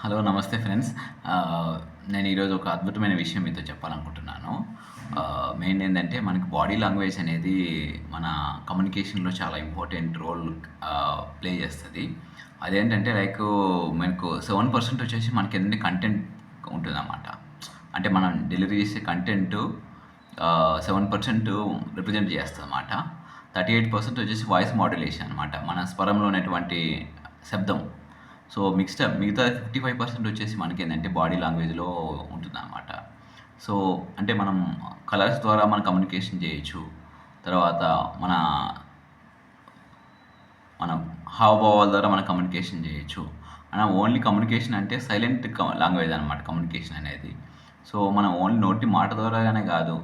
Hello నమస్తే friends. నేను ఈరోజు ఒక అద్భుతమైన విషయం మీతో చెప్పాలనుకుంటున్నాను. మెయిన్ ఏందంటే మనకి బాడీ లాంగ్వేజ్ అనేది మన కమ్యూనికేషన్‌లో చాలా ఇంపార్టెంట్ రోల్ ప్లే చేస్తది. అదేంటంటే మనకు 7% వచ్చేసి మనకేంటంటే కంటెంట్ ఉంటుందన్నమాట. అంటే మనం డెలివరీ చేసే కంటెంటు 7% రిప్రజెంట్ చేస్తదన్నమాట. 38% వచ్చేసి వాయిస్ మాడ్యులేషన్ అనమాట. మన స్వరంలో ఉన్నటువంటి శబ్దం. సో, మిగతా 55% వచ్చేసి మనకేందంటే బాడీ లాంగ్వేజ్‌లో ఉంటుందనమాట. సో, అంటే కలర్స్ ద్వారా మనం కమ్యూనికేషన్ చేయొచ్చు. తర్వాత మన మనం హావభావాల ద్వారా మనం కమ్యూనికేషన్ చేయొచ్చు. ఓన్లీ కమ్యూనికేషన్ అంటే సైలెంట్ లాంగ్వేజ్ అనమాట కమ్యూనికేషన్ అనేది. సో, మనం ఓన్లీ నోటి మాట ద్వారానే కాదు,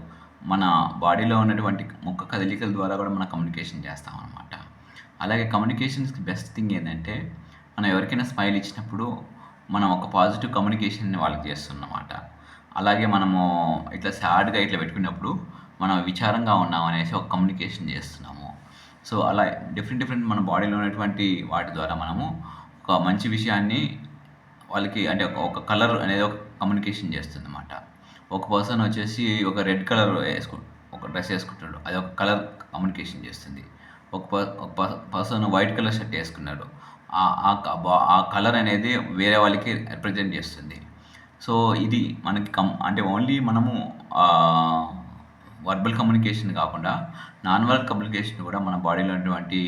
మన బాడీలో ఉన్నటువంటి ముఖ కదలికల ద్వారా కూడా మనం కమ్యూనికేషన్ చేస్తామనమాట. అలాగే కమ్యూనికేషన్స్‌కి బెస్ట్ థింగ్ ఏందంటే, మనం ఎవరికైనా స్మైల్ ఇచ్చినప్పుడు, మనం ఒక పాజిటివ్ కమ్యూనికేషన్‌ని వాళ్ళకి చేస్తున్నమాట. అలాగే ఇట్లా సాడ్‌గా ఇట్లా పెట్టుకున్నప్పుడు, మనం విచారంగా ఉన్నాం అనేసి ఒక కమ్యూనికేషన్ చేస్తున్నాము. సో, అలా డిఫరెంట్ మన బాడీలో ఉన్నటువంటి వాటి ద్వారా మనము ఒక మంచి విషయాన్ని వాళ్ళకి అంటే ఒక కలర్ అనేది ఒక కమ్యూనికేషన్ చేస్తుందన్నమాట. ఒక పర్సన్ వచ్చేసి ఒక రెడ్ కలర్ ఒక డ్రెస్ ఏసుకుంటాడు. అది ఒక కలర్ కమ్యూనికేషన్ చేస్తుంది. ఒక ప ఒక ప పర్సన్ వైట్ కలర్ షర్ట్ ఏసుకున్నాడు. ఆ కలర్ అనేది వేరే వాళ్ళకి రిప్రజెంట్ చేస్తుంది. సో, ఇది మనకి అంటే ఓన్లీ వర్బల్ కమ్యూనికేషన్ కాకుండా నాన్ వర్బల్ కమ్యూనికేషన్ కూడా మన బాడీలో ఉన్నటువంటి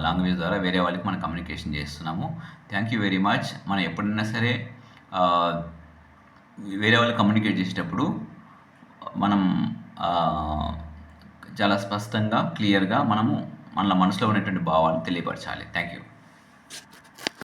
లాంగ్వేజ్ ద్వారా వేరే వాళ్ళకి మనం కమ్యూనికేషన్ చేస్తున్నాము. Thank you very much. మనం ఎప్పుడైనా సరే ఆహ్, వేరే వాళ్ళకి కమ్యూనికేట్ చేసేటప్పుడు మనం చాలా స్పష్టంగా, క్లియర్‌గా మన మనసులో ఉన్నటువంటి భావాలను తెలియపరచాలి. Thank you.